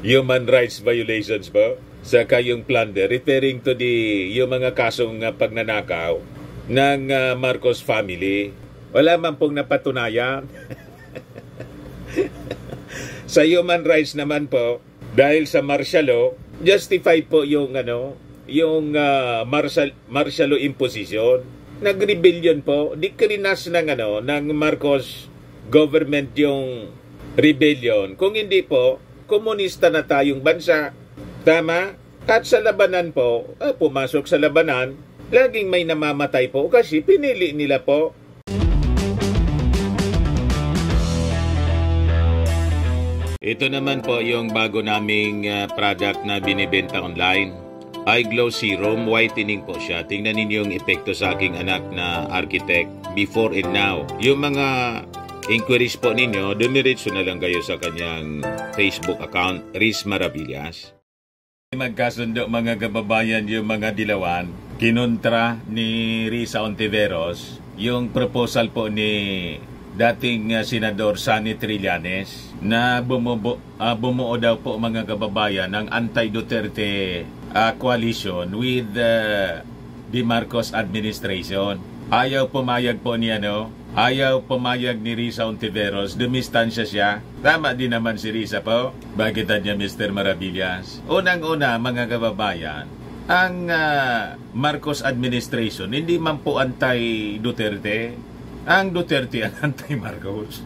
human rights violations ba? Saka yung plunder, referring to yung mga kasong pagnanakaw ng Marcos family. Wala man pong napatunayan. Sa human rights naman po, dahil sa martial law, justify po yung martial law imposition. Nag-rebellion po, dikrinas ng Marcos government yung rebellion. Kung hindi po, komunista na tayong bansa. Tama? At sa labanan po, pumasok sa labanan, laging may namamatay po kasi pinili nila po. Ito naman po yung bago naming product na binibenta online. iGlow Serum, whitening po siya. Tingnan ninyo yung epekto sa aking anak na architect before and now. Yung mga inquiries po ninyo, dumiretso na lang kayo sa kanyang Facebook account, Riz Maravillas. Magkasundo mga kababayan yung mga dilawan, kinontra ni Risa Ontiveros yung proposal po ni dating Senador Sonny Trillanes na bumuo daw po mga kababayan ng anti-Duterte coalition with the Marcos administration. Ayaw pumayag po ni ayaw pumayag ni Risa Ontiveros, dumistansya siya. Tama din naman si Risa po. Bakit niya Mr. Maravillas? Unang-una mga kababayan, ang Marcos administration hindi man po anti-Duterte. Ang Duterte ang anti-Marcos.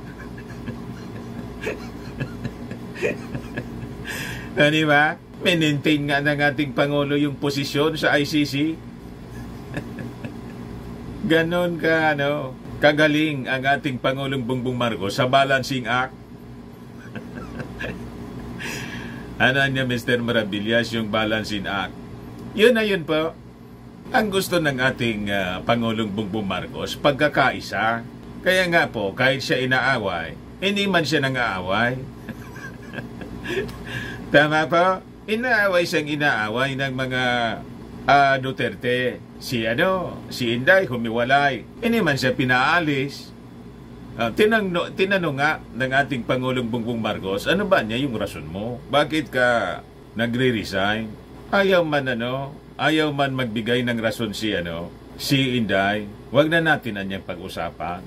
Di ba? Maintain nga ng ating Pangulo yung posisyon sa ICC. Ganon kagaling ang ating Pangulong Bongbong Marcos sa Balancing Act. Ano niya Mr. Maravillas yung Balancing Act? Yun na yun po. Ang gusto ng ating Pangulong Bongbong Marcos, pagkakaisa. Kaya nga po, kahit siya inaaway, hindi man siya nang-aaway. Tama po? Siyang inaaway ng mga Duterte. Si Inday humiwalay. Hindi man siya pinaalis. Tinanong nga ng ating Pangulong Bongbong Marcos, ano ba niya yung rason mo? Bakit ka nagre-resign? Ayaw man magbigay ng rason si Inday. Wag na natin anyang pag-usapan.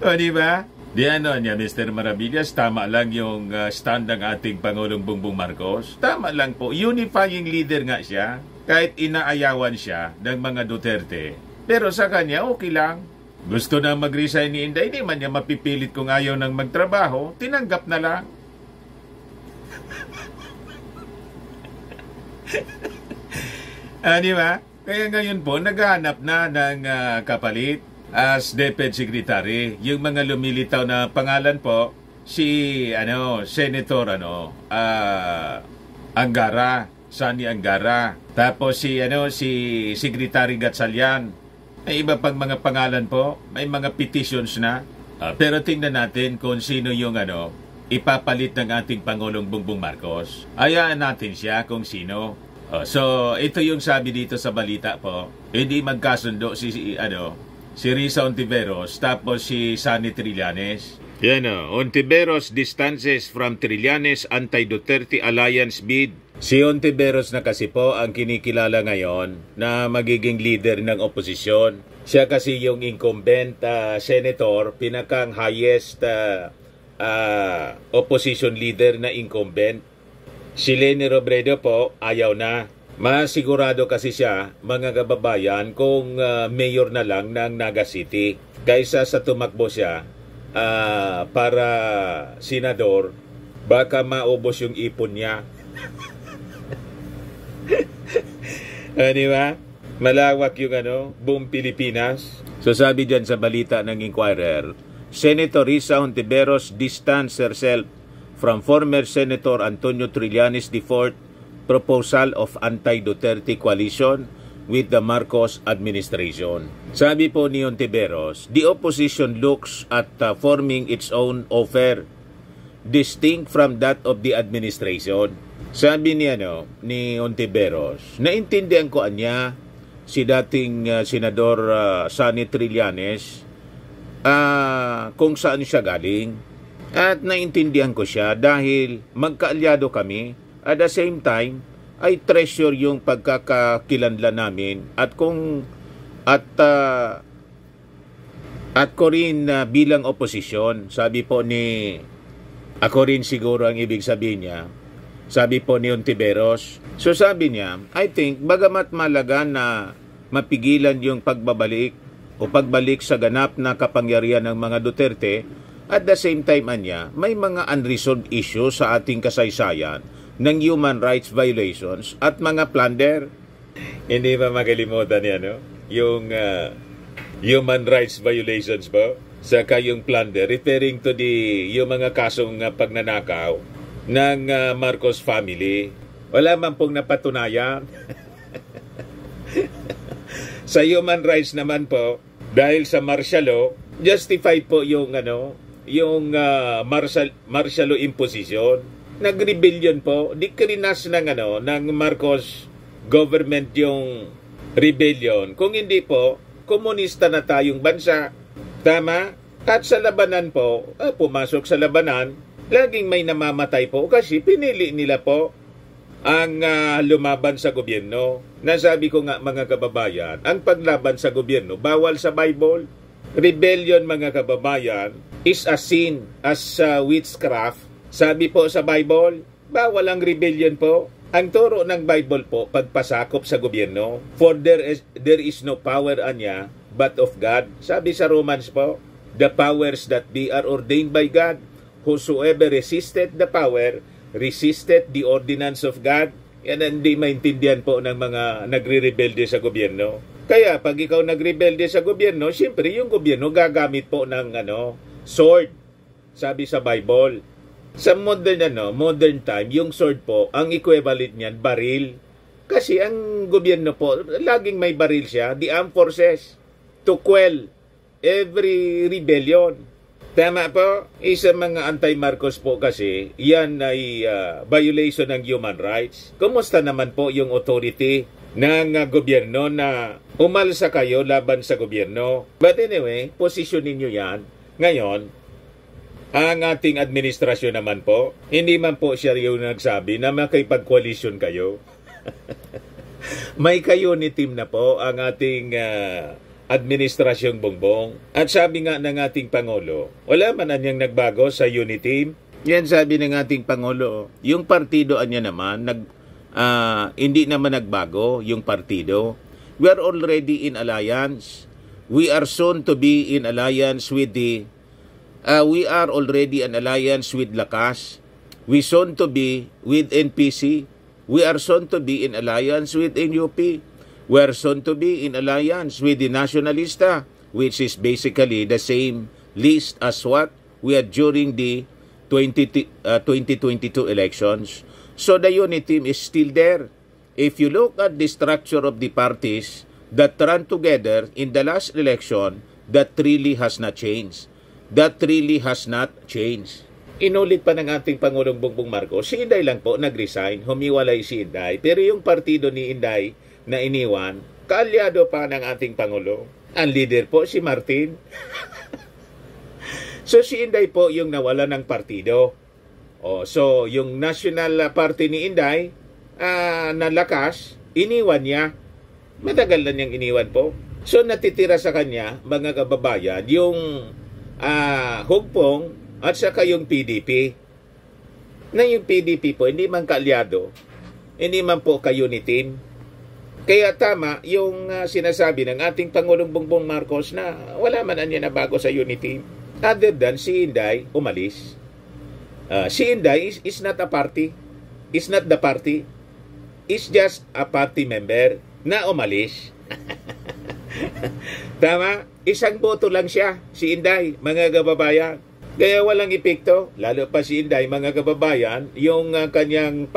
O di ba? Di niya Mr. Maravillas, tama lang yung stand ng ating Pangulong Bongbong Marcos. Tama lang po, unifying leader nga siya. Kahit inaayawan siya ng mga Duterte. Pero sa kanya, okay lang. Gusto na mag-resign ni Inday, hindi man niya mapipilit kung ayaw nang magtrabaho, tinanggap na lang. Di ba? Kaya ngayon po, naghahanap na ng kapalit as DepEd Secretary. Yung mga lumilitaw na pangalan po, si Senator Angara, Sonny Angara. Tapos si Secretary Gatchalian. May iba pang mga pangalan po, may mga petitions na. Pero tingnan natin kung sino yung ipapalit ng ating Pangulong Bongbong Marcos. Hayaan natin siya kung sino. So, ito yung sabi dito sa balita po. Hindi magkasundo si Risa Ontiveros tapos si Sonny Trillanes. Yan Ontiveros distances from Trillanes anti-Duterte alliance bid. Si Ontiveros na kasi po ang kinikilala ngayon na magiging leader ng oposisyon. Siya kasi yung incumbent senator, pinakang highest opposition leader na incumbent. Si Leni Robredo po, ayaw na. Masigurado kasi siya, mga kababayan, kung mayor na lang ng Naga City. Kaysa sa tumakbo siya para senador, baka maubos yung ipon niya. Di ba? Malawak yung buong Pilipinas. So sabi dyan sa balita ng Inquirer, Senator Risa Ontiveros distanced herself from former Senator Antonio Trillanes IV proposal of anti-Duterte coalition with the Marcos administration. Sabi po ni Ontiveros, the opposition looks at forming its own offer distinct from that of the administration. Sabi ni Ontiveros, naintindihan ko niya si dating Senador Sonny Trillanes kung saan siya galing. At naintindihan ko siya dahil magkaalyado kami. At the same time, ay treasure yung pagkakakilanlan namin. At ko rin bilang oposisyon, sabi po ni, ako rin siguro ang ibig sabihin niya, sabi po ni Ontiveros. So sabi niya, I think bagamat malaga na mapigilan yung pagbalik sa ganap na kapangyarihan ng mga Duterte, at the same time niya, may mga unresolved issues sa ating kasaysayan ng human rights violations at mga plunder. Hindi ba makalimutan yan, no? Yung human rights violations ba? Saka yung plunder, referring to yung mga kasong pagnanakaw ng Marcos family. Wala man pong napatunayan. Sa human rights naman po, dahil sa martial law, justified po yung martial law imposition. Nag-rebellion po, dikrinas ng Marcos government yung rebellion. Kung hindi po, komunista na tayong bansa. Tama? At sa labanan po, pumasok sa labanan, laging may namamatay po kasi pinili nila po ang lumaban sa gobyerno. Nasabi ko nga mga kababayan, ang paglaban sa gobyerno, bawal sa Bible. Rebellion mga kababayan is a sin as witchcraft. Sabi po sa Bible, bawal ang rebellion po. Ang turo ng Bible po, pagpasakop sa gobyerno. For there is no power anya but of God. Sabi sa Romans po, the powers that be are ordained by God. Whosoever resisted the power, resisted the ordinance of God. Yan ang hindi maintindihan po ng mga nagre-rebelde sa gobyerno. Kaya pag ikaw nagrebelde sa gobyerno, siyempre yung gobyerno gagamit po ng sword. Sabi sa Bible. Sa modern time, yung sword po, ang equivalent niyan, baril. Kasi ang gobyerno po, laging may baril siya, the armed forces, to quell every rebellion. Tama po, isa mga anti-Marcos po kasi, yan ay violation ng human rights. Kumusta naman po yung authority ng gobyerno na umalsa kayo laban sa gobyerno? But anyway, posisyonin nyo yan. Ngayon, ang ating administrasyon naman po, hindi man po siya yung nagsabi na makipag-coalition kayo. May ka-unit team na po ang ating administrasyong Bongbong. At sabi nga ng ating Pangulo, wala man anyang nagbago sa unit team. Yan sabi ng ating Pangulo, yung partido anya naman, hindi naman nagbago yung partido. We are already in alliance. We are soon to be in alliance with we are already an alliance with Lakas. We soon to be with NPC. We are soon to be in alliance with NUP. We are soon to be in alliance with the Nacionalista, which is basically the same list as what we had during the 2022 elections. So the unit team is still there. If you look at the structure of the parties that ran together in the last election, that really has not changed. That really has not changed. Inulit pa ng ating Pangulong Bongbong Marcos, si Inday lang po nag-resign, humiwalay si Inday. Pero yung partido ni Inday na iniwan, kaalyado pa ng ating Pangulo. Ang leader po si Martin. So si Inday po yung nawala ng partido. So yung national party ni Inday na Lakas, iniwan niya. Matagal na niyang iniwan po. So natitira sa kanya, mga kababayan, yung Hugpong at saka yung PDP. Na yung PDP po, hindi man kaalyado, hindi man po ka-unit team. Kaya tama yung sinasabi ng ating Pangulong Bongbong Marcos na wala man anya na bago sa unit team. Other than si Inday umalis. Si Inday is not a party. Is not the party. Is just a party member na umalis. Tama? Isang boto lang siya, si Inday, mga kababayan. Kaya walang epekto, lalo pa si Inday, mga kababayan, yung kanyang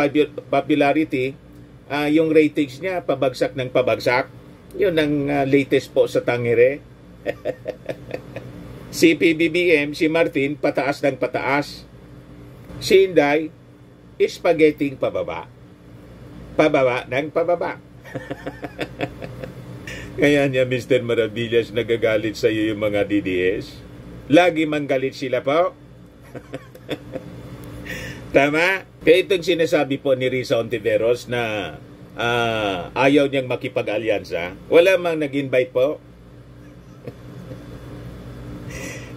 popularity, yung ratings niya, pabagsak ng pabagsak. Yun ang latest po sa Tangere. Si PBBM, si Martin, pataas ng pataas. Si Inday, spaghetti pababa. Pababa ng pababa. Kaya niya, Mr. Maravillas, nagagalit sa iyo yung mga DDS. Lagi manggalit sila po. Tama? Kaya itong sinasabi po ni Risa Hontiveros na ayaw niyang makipag-alyansa, wala mang nag-invite po.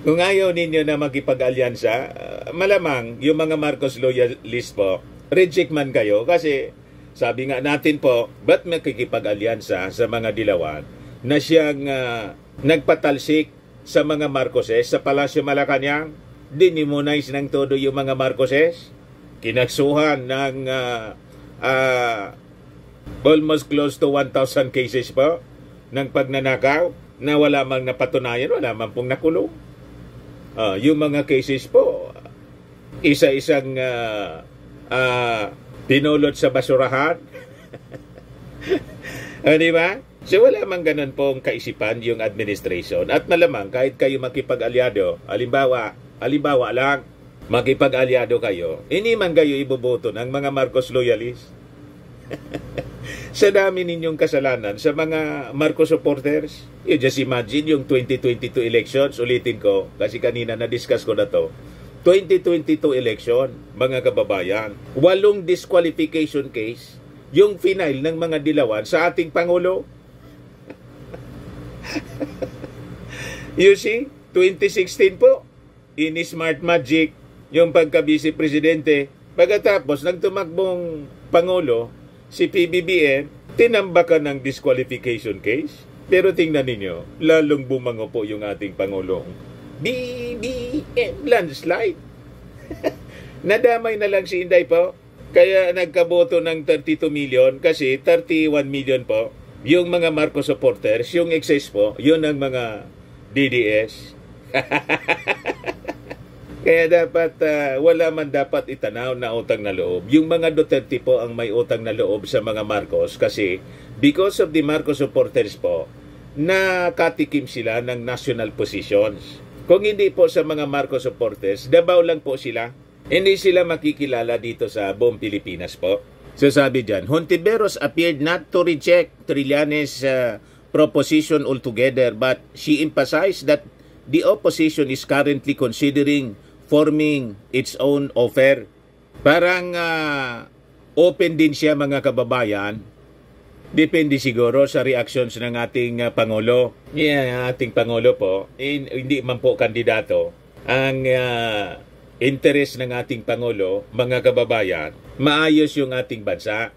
Kung ayaw ninyo na makipag-alyansa, malamang yung mga Marcos loyalist po, reject man kayo kasi sabi nga natin po, ba't makikipag-alyansa sa mga dilawan na siyang nagpatalsik sa mga Marcoses sa Palasyo Malacanang, dinimonize ng todo yung mga Marcoses, kinaksuhan ng almost close to 1,000 cases po ng pagnanakaw na wala mang napatunayan, wala mang pong nakulong. Yung mga cases po, isa-isang pinulot sa basurahan. Di ba? So wala mang ganun pong kaisipan yung administration. At malamang kahit kayo makipag-alyado, halimbawa lang, makipag-alyado kayo, hindi man kayo iboboto ng mga Marcos loyalists. Sa dami ninyong kasalanan sa mga Marcos supporters, you just imagine yung 2022 elections, ulitin ko, kasi kanina na-discuss ko na to, 2022 election, mga kababayan, 8 disqualification case, yung final ng mga dilawan sa ating Pangulo. You see, 2016 po, ini smart magic, yung pagka-vice presidente. Pagkatapos, nagtumakbong Pangulo, si PBBM, tinambakan ng disqualification case. Pero tingnan ninyo, lalong bumango po yung ating Pangulong BBM landslide. Nadamay na lang si Inday po. Kaya nagkaboto ng 32 million kasi 31 million po yung mga Marcos supporters, yung excess po, yun ang mga DDS. Kaya dapat, wala man dapat itanaw na utang na loob. Yung mga Duterte po ang may utang na loob sa mga Marcos kasi because of the Marcos supporters po, nakatikim sila ng national positions. Kung hindi po sa mga Marcos supporters, Davao lang po sila. Hindi sila makikilala dito sa buong Pilipinas po. So sabi dyan, Hontiveros appeared not to reject Trillanes' proposition altogether, but she emphasized that the opposition is currently considering forming its own offer. Parang open din siya, mga kababayan. Depende siguro sa reactions ng ating Pangulo. Ating Pangulo po, hindi man po kandidato. Ang interest ng ating Pangulo, mga kababayan, maayos yung ating bansa.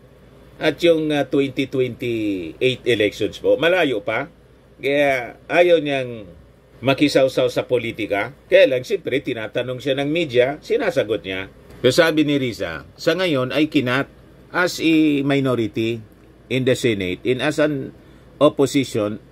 At yung 2028 elections po, malayo pa. Kaya ayaw niyang makisawsaw sa politika. Kaya lang, siyempre, tinatanong siya ng media, sinasagot niya. So sabi ni Risa, sa ngayon ay kinat as a minority in the Senate and as an opposition,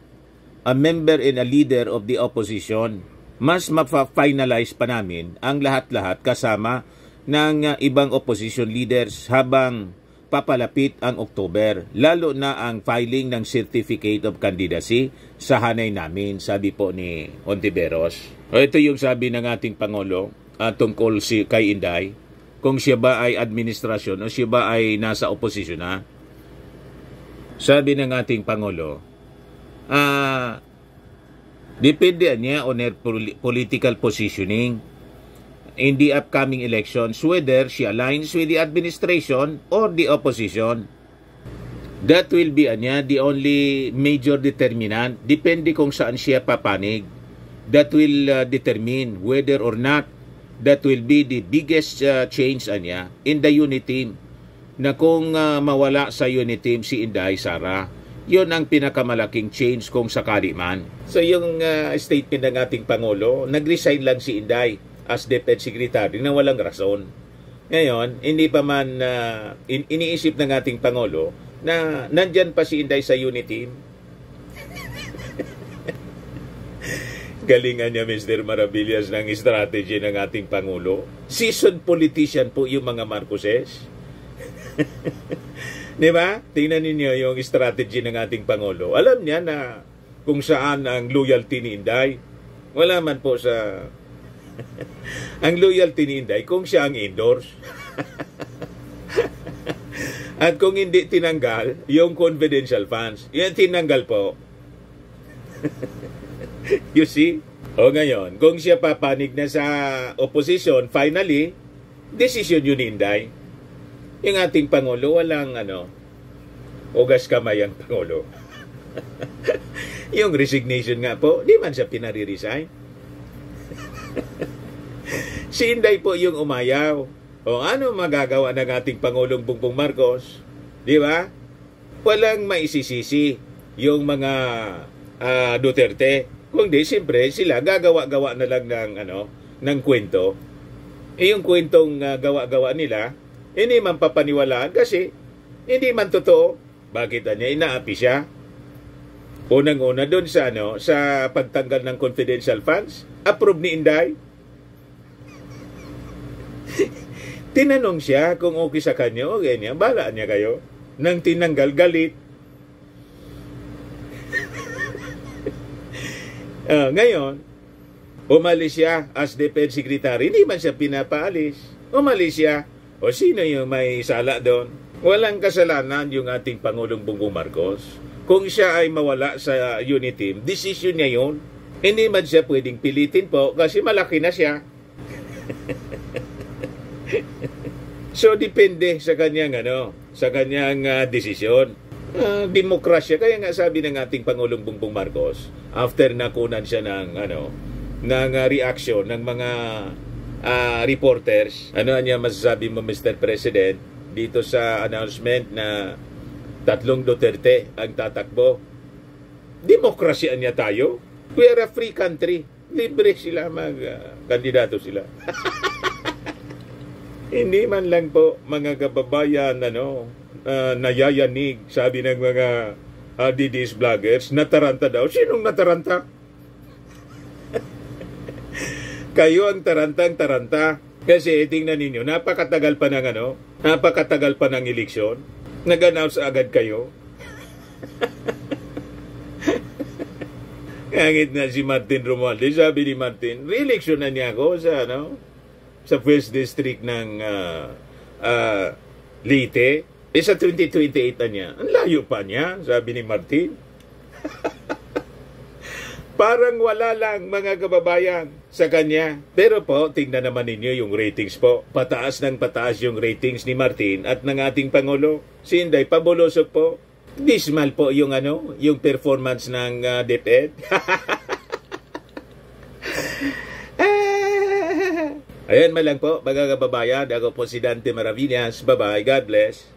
a member and a leader of the opposition, mas mapa-finalize pa namin ang lahat-lahat kasama ng ibang opposition leaders habang papalapit ang October, lalo na ang filing ng Certificate of Candidacy sa hanay namin, sabi po ni Hontiveros. Ito yung sabi ng ating Pangulo tungkol kay Inday, kung siya ba ay administrasyon o siya ba ay nasa oposisyon na. Sabi ng ating Pangulo, depende niya on her political positioning in the upcoming elections, whether she aligns with the administration or the opposition. That will be the only major determinant. Depende kung saan siya papanig. That will determine whether or not that will be the biggest change in the unit team. Na kung mawala sa unit team si Inday Sara, yun ang pinakamalaking change kung sakali man. So yung statement ng ating Pangulo, nag-resign lang si Inday as Deputy Secretary na walang rason. Ngayon, hindi pa man iniisip ng ating Pangulo na nandyan pa si Inday sa unit team. Galingan niya, Mr. Maravillas, ng strategy ng ating Pangulo. Seasoned politician po yung mga Marcoses. Di ba? Tingnan ninyo yung strategy ng ating Pangulo. Alam niya na kung saan ang loyalty ni Inday. Wala man po sa ang loyalty ni Inday kung siya ang endorse. At kung hindi tinanggal, yung confidential funds, yan tinanggal po. You see? O ngayon, kung siya papanig na sa opposition, finally, desisyon yun ni Inday. Yung ating Pangulo, walang ugas kamay ang Pangulo. Yung resignation nga po, di man siya pinare-resign. Si Inday po yung umayaw. O ano magagawa ng ating Pangulong Bongbong Marcos? Di ba? Walang maisisisi yung mga Duterte. Kundi siyempre sila gagawa-gawa na lang ng kwento. Yung kwentong gawa-gawa nila, hindi man papaniwalaan kasi hindi man totoo. Bakit niya inaapi siya? Unang-una doon sa pagtanggal ng confidential funds, approve ni Inday. Tinanong siya kung okay sa kanya o ganyan, bala niya kayo. Nang tinanggal, galit. Ngayon, umalis siya as Defense Secretary. Hindi man siya pinapaalis. Umalis siya. O sino yung may sala doon? Walang kasalanan yung ating Pangulong Bongbong Marcos. Kung siya ay mawala sa unit team, decision niya yun. Hindi man siya pwedeng pilitin po kasi malaki na siya. So, depende sa kanyang, desisyon. Demokrasya. Kaya nga sabi ng ating Pangulong Bongbong Marcos, after nakunan siya ng reaction ng mga reporters, ano niya masasabi mo, Mr. President, dito sa announcement na 3 Duterte ang tatakbo? Demokrasya niya tayo. We are a free country. Libre sila kandidato sila. Hindi man lang po mga kababayan nayayanig, sabi ng mga DDS vloggers, nataranta daw. Sinong nataranta? Kayo ang tarantang-taranta. Kasi tingnan ninyo, napakatagal pa ng eleksyon. Nag-announce agad kayo. Ngangit na si Martin Romualdez, sabi ni Martin, re-election na niya ako sa first district ng Leyte. Sa 2028 na niya. Ang layo pa niya, sabi ni Martin. Parang wala lang mga kababayan sa kanya. Pero po, tingnan naman ninyo yung ratings po. Pataas ng pataas yung ratings ni Martin at ng ating Pangulo. Si Inday, pabulosok po. Dismal po yung performance ng DepEd. Ayan man lang po, mga kababayan. Ako po si Dante Maravillas. Bye-bye. God bless.